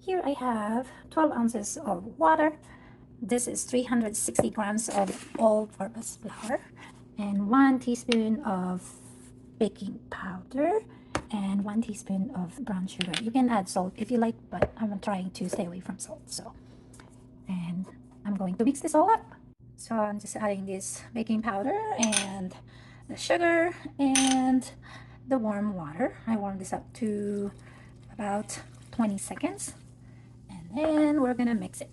Here I have 12 ounces of water. This is 360 grams of all-purpose flour and 1 teaspoon of baking powder and 1 teaspoon of brown sugar. You can add salt if you like, but I'm trying to stay away from salt. And I'm going to mix this all up. So I'm just adding this baking powder and the sugar and the warm water. I warm this up to about 20 seconds. And then we're gonna mix it.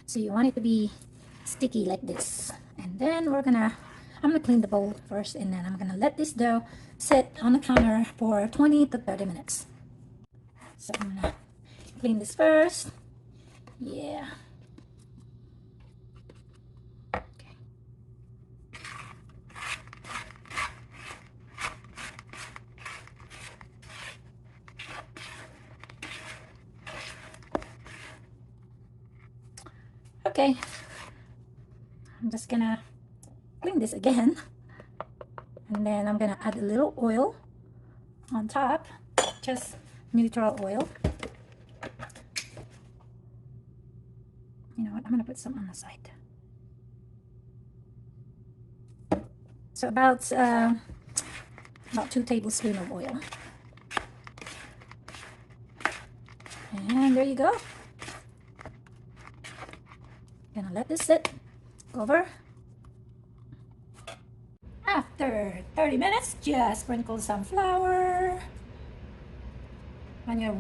So you want it to be sticky like this. And then I'm gonna clean the bowl first, and then I'm gonna let this dough sit on the counter for 20 to 30 minutes. So I'm gonna clean this first. Yeah. Okay. Okay. I'm just gonna clean this again. And then I'm gonna add a little oil on top, just neutral oil. You know what, I'm gonna put some on the side. So about 2 tablespoons of oil. And there you go. Gonna let this sit over. After 30 minutes, just sprinkle some flour on your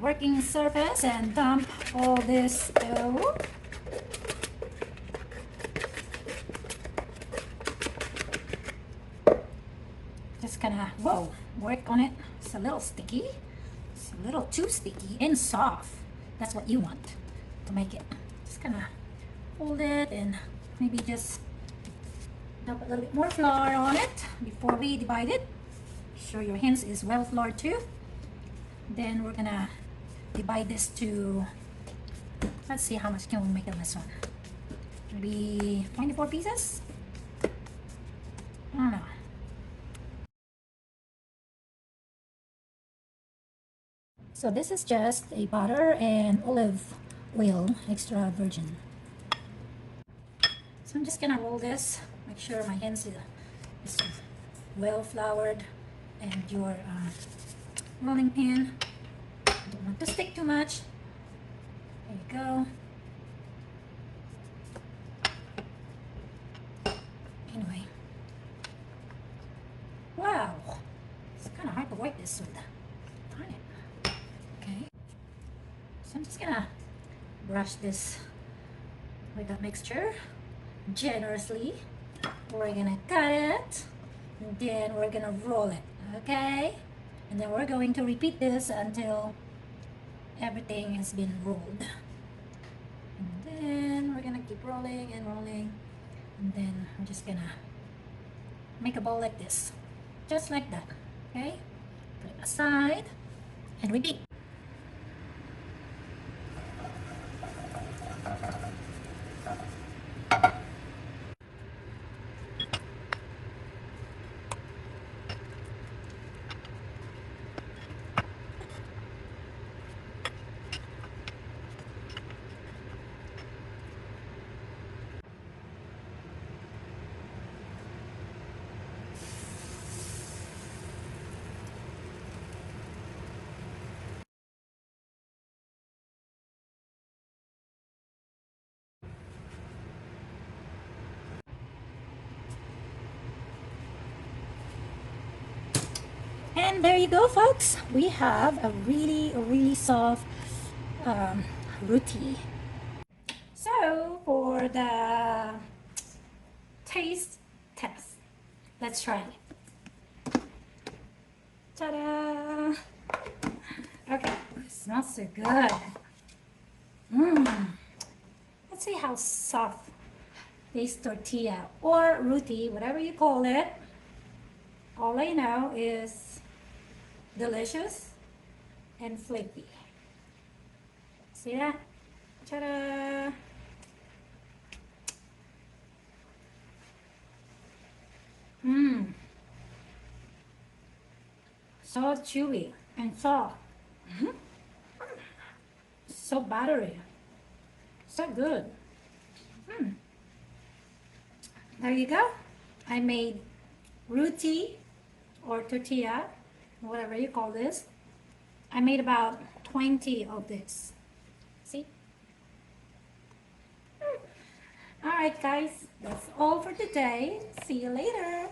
working surface and dump all this dough. Just gonna, work on it. It's a little sticky. It's a little too sticky and soft. That's what you want to make it. Just gonna hold it and maybe just dump a little bit more flour on it before we divide it. Be sure your hands is well floured too. Then we're gonna divide this to, let's see how much can we make on this one. Maybe 24 pieces? I don't know. So this is just a butter and olive oil, extra virgin. So I'm just gonna roll this, make sure my hands is well floured, and your rolling pin, don't want to stick too much. There you go. Anyway, wow, it's kind of hard to work this with. Darn it. Okay, so I'm just gonna brush this with the mixture generously. We're gonna cut it, and then we're gonna roll it, okay? And then we're going to repeat this until everything has been rolled. And then we're gonna keep rolling and rolling, and then I'm just gonna make a ball like this, just like that, okay? Put it aside and repeat. And there you go, folks. We have a really soft roti. So for the taste test, let's try it. Ta-da! Okay, it smells so good. Let's see how soft this tortilla or roti, whatever you call it. All I know is delicious and flaky. See that? Ta-da! So chewy and soft. So buttery. So good. There you go. I made roti or tortilla, whatever you call this. I made about 20 of this. See? Alright guys, that's all for today. See you later.